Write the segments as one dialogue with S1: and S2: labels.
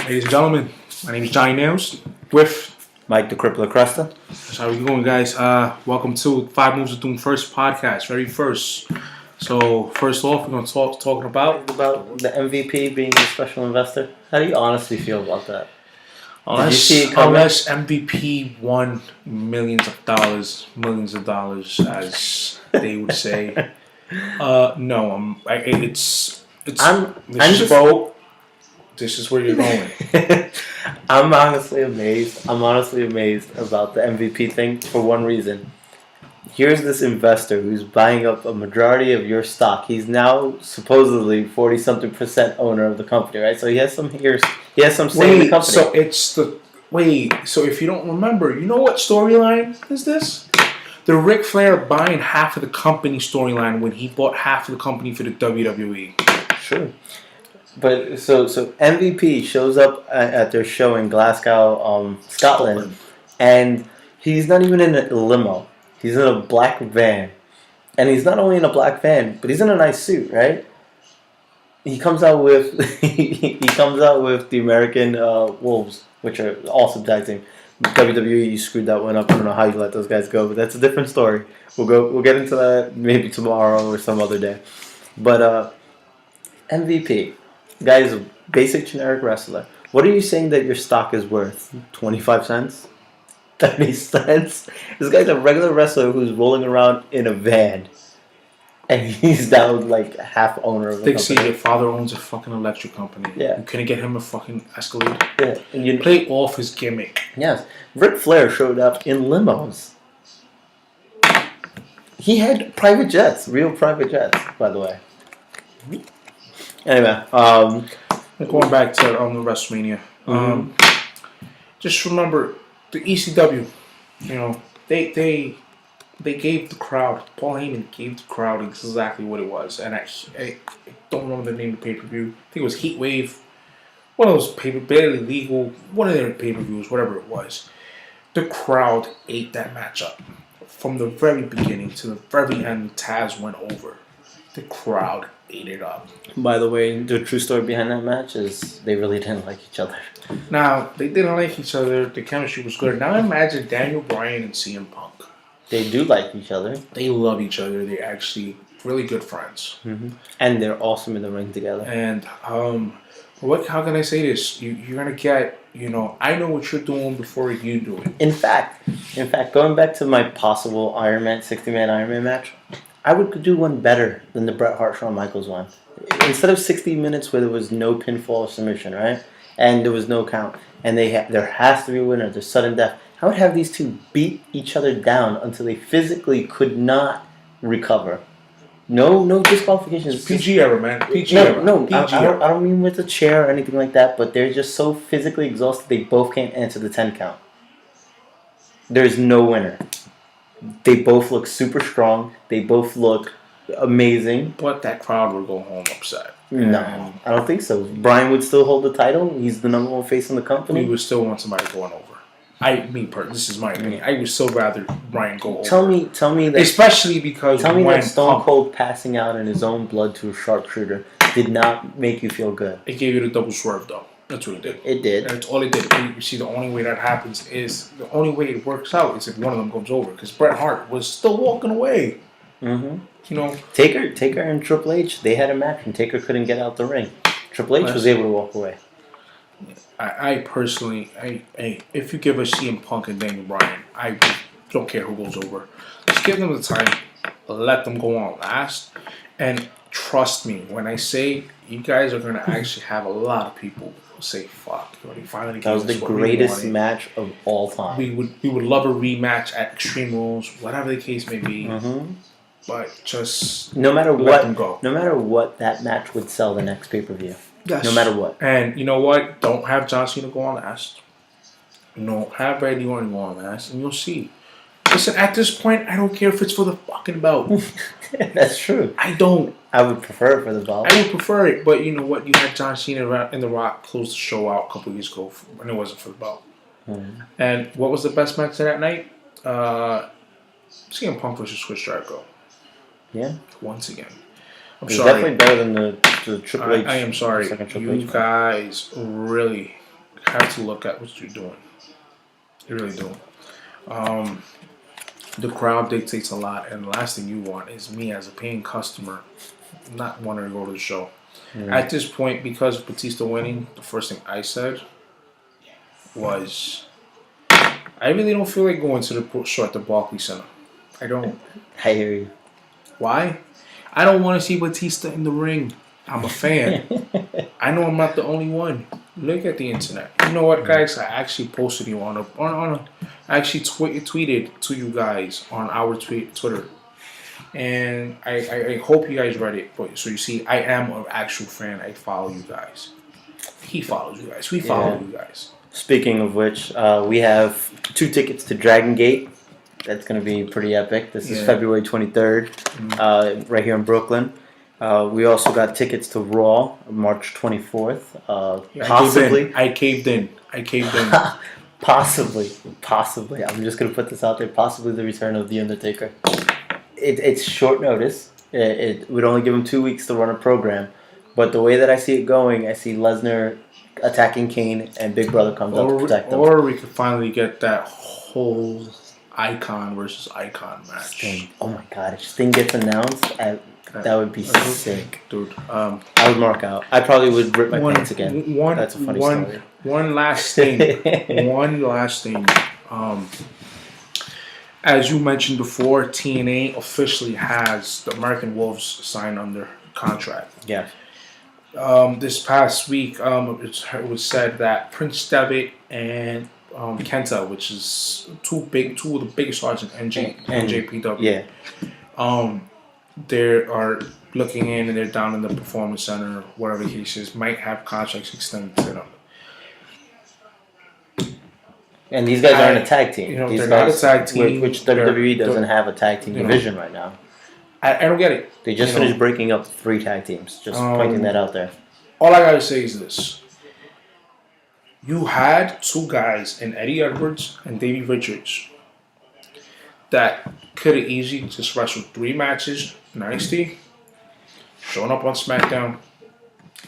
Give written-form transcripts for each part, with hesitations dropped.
S1: Ladies and gentlemen, my name is Johnny Nailz with
S2: Mike the Crippler Cresta.
S1: That's how we going, guys. Welcome to Five Moves of Doom First podcast, very first. So first off, we're going to talking about
S2: the MVP being a special investor. How do you honestly feel about that?
S1: Did you see it coming? Unless MVP won millions of dollars, as they would say. No, it's this is where you're going.
S2: I'm honestly amazed about the MVP thing for one reason. Here's this investor who's buying up a majority of your stock. He's now supposedly 40-something% owner of the company, right? So he has some say in the company.
S1: So if you don't remember, you know what storyline is this? The Ric Flair buying half of the company storyline when he bought half of the company for the WWE.
S2: Sure. But so MVP shows up at their show in Glasgow, Scotland, and he's not even in a limo. He's in a black van, and he's not only in a black van, but he's in a nice suit, right? He comes out with the American Wolves, which are awesome tag team. WWE, you screwed that one up. I don't know how you let those guys go, but that's a different story. We'll get into that maybe tomorrow or some other day. But MVP. Guy is a basic generic wrestler. What are you saying that your stock is worth? 25 cents? 30 cents? This guy's a regular wrestler who's rolling around in a van. And he's now like half owner of a company.
S1: See, your father owns a fucking electric company.
S2: Yeah.
S1: You couldn't get him a fucking Escalade.
S2: Yeah.
S1: And you play off his gimmick.
S2: Yes. Ric Flair showed up in limos. He had private jets. Real private jets, by the way. Anyway,
S1: going back to the WrestleMania. Just remember the ECW. You know, they gave the crowd. Paul Heyman gave the crowd exactly what it was, and I don't remember the name of the pay-per-view. I think it was Heat Wave. One of those barely legal. One of their pay-per-views, whatever it was. The crowd ate that matchup from the very beginning to the very end. Taz went over. The crowd ate it up.
S2: By the way, the true story behind that match is they really didn't like each other.
S1: Now, they didn't like each other. The chemistry was good. Now imagine Daniel Bryan and CM Punk.
S2: They do like each other.
S1: They love each other. They're actually really good friends.
S2: Mm-hmm. And they're awesome in the ring together.
S1: And how can I say this? You're going to get, I know what you're doing before you do it.
S2: In fact, going back to my possible 60-man Iron Man match, I would do one better than the Bret Hart Shawn Michaels one. Instead of 60 minutes where there was no pinfall or submission, right? And there was no count. And there has to be a winner. There's sudden death. I would have these two beat each other down until they physically could not recover. No disqualifications.
S1: PG era, man. PG era.
S2: No, I don't mean with a chair or anything like that, but they're just so physically exhausted they both can't answer the 10 count. There's no winner. They both look super strong. They both look amazing.
S1: But that crowd would go home upset.
S2: No, I don't think so. Bryan would still hold the title. He's the number one face in the company.
S1: We would still want somebody going over. This is my opinion. I would still rather Bryan go over.
S2: Tell me that.
S1: Especially because
S2: that Stone Cold passing out in his own blood to a sharpshooter did not make you feel good.
S1: It gave you the double swerve, though. That's what it did.
S2: It did.
S1: That's all it did. You see, the only way that happens is the only way it works out is if one of them goes over. Because Bret Hart was still walking away.
S2: Mm-hmm. Taker and Triple H, they had a match and Taker couldn't get out the ring. Triple H was able to walk away.
S1: I personally, if you give us CM Punk and Daniel Bryan, I don't care who goes over. Just give them the time. Let them go on last. And trust me, when I say you guys are going to actually have a lot of people say, fuck, finally
S2: that was the greatest match of all time.
S1: We would love a rematch at Extreme Rules, whatever the case may be. Mm-hmm. But just
S2: no matter
S1: let them go.
S2: No matter what, that match would sell the next pay-per-view.
S1: Yes.
S2: No matter what.
S1: And you know what? Don't have John Cena go on last. No, have Randy Orton go on last, and you'll see. Listen, at this point, I don't care if it's for the fucking belt.
S2: That's true.
S1: I don't.
S2: I would prefer it for the belt.
S1: I would prefer it, but you know what? You had John Cena and The Rock close the show out a couple of years ago, and it wasn't for the belt. Mm-hmm. And what was the best match of that night? CM Punk versus Chris Jericho.
S2: Yeah.
S1: Once again.
S2: It's definitely better than the Triple H.
S1: I am sorry. You guys really have to look at what you're doing. You really do. The crowd dictates a lot, and the last thing you want is me as a paying customer not wanting to go to the show. At this point, because of Batista winning, the first thing I said was, I really don't feel like going to the show at the Barclays Center. I don't.
S2: I hear you.
S1: Why? I don't want to see Batista in the ring. I'm a fan. I know I'm not the only one. Look at the internet. You know what, guys? I actually posted you on a I actually tweeted to you guys on our Twitter, and I hope you guys read it. But so you see, I am an actual fan. I follow you guys. He follows you guys. We follow you guys.
S2: Speaking of which, we have 2 tickets to Dragon Gate. That's going to be pretty epic. This is February 23rd, right here in Brooklyn. We also got tickets to Raw, March 24th. Possibly.
S1: I caved in.
S2: Possibly. I'm just going to put this out there. Possibly the return of The Undertaker. It's short notice. It would only give him 2 weeks to run a program. But the way that I see it going, I see Lesnar attacking Kane and Big Brother comes up to protect them.
S1: Or we could finally get that whole icon versus icon match.
S2: Sting. Oh my god, if Sting gets announced, that would be sick.
S1: Dude,
S2: I would mark out. I probably would rip my pants again. That's a funny story.
S1: One last thing. As you mentioned before, TNA officially has the American Wolves signed under contract.
S2: Yeah.
S1: This past week, it was said that Prince Devitt and Kenta, which is two of the biggest stars in NJPW.
S2: Yeah.
S1: They are looking in, and they're down in the Performance Center, whatever the case is, might have contracts extended to them.
S2: And these guys aren't a tag team.
S1: These they're not a tag team.
S2: Which WWE doesn't have a tag team division right now.
S1: I don't get it.
S2: They just finished breaking up 3 tag teams. Just pointing that out there.
S1: All I gotta say is this. You had 2 guys in Eddie Edwards and Davey Richards that could have easily just wrestled 3 matches in NXT, showing up on SmackDown,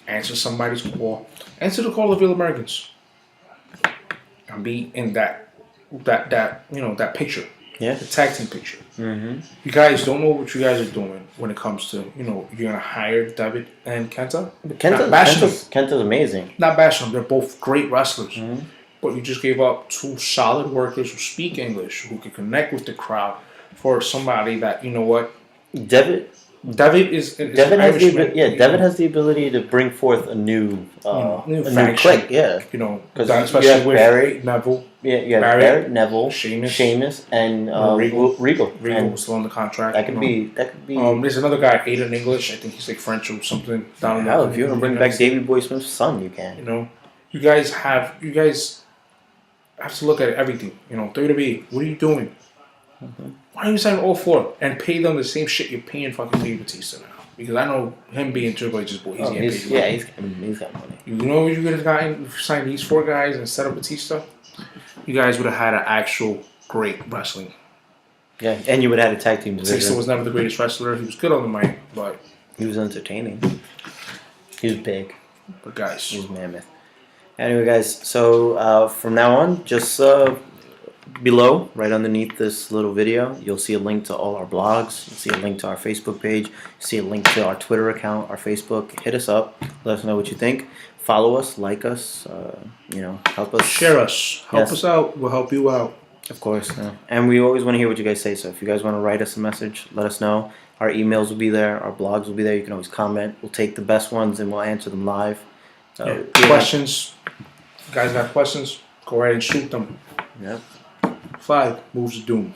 S1: answer somebody's call, answer the call of the Americans, and be in that picture.
S2: Yeah.
S1: The tag team picture.
S2: Mm-hmm.
S1: You guys don't know what you guys are doing when it comes to, you're going to hire David and Kenta.
S2: Kenta's amazing.
S1: Not bashing them. They're both great wrestlers.
S2: Mm-hmm.
S1: But you just gave up 2 solid workers who speak English, who can connect with the crowd for somebody that, you know what?
S2: David
S1: has
S2: the ability to bring forth a new
S1: faction.
S2: clique, yeah.
S1: Because especially with
S2: Barrett,
S1: Neville.
S2: Yeah, Barrett, Neville,
S1: Sheamus,
S2: and Regal.
S1: Regal was still on the contract.
S2: That could be.
S1: There's another guy, Aiden English. I think he's like French or something. Down in
S2: if you want to bring back Davey Boy Smith's son, you can.
S1: You guys have to look at everything. WWE, what are you doing? Mm-hmm. Why don't you sign all 4 and pay them the same shit you're paying fucking Dave Batista now? Because I know him being Triple H's boy, he's
S2: got money.
S1: You know what you could have gotten if you signed these 4 guys instead of Batista? You guys would have had an actual great wrestling.
S2: Yeah, and you would have had a tag team division.
S1: Batista was never the greatest wrestler. He was good on the mic, but
S2: he was entertaining. He was big.
S1: But guys,
S2: he was mammoth. Anyway, guys, so from now on, just below, right underneath this little video, you'll see a link to all our blogs. You'll see a link to our Facebook page. You'll see a link to our Twitter account, our Facebook. Hit us up. Let us know what you think. Follow us, like us, help us.
S1: Share us. Help us out. We'll help you out.
S2: Of course. Yeah. And we always want to hear what you guys say. So if you guys want to write us a message, let us know. Our emails will be there. Our blogs will be there. You can always comment. We'll take the best ones and we'll answer them live.
S1: Questions. You guys got questions? Go ahead and shoot them.
S2: Yep.
S1: 5 moves of doom.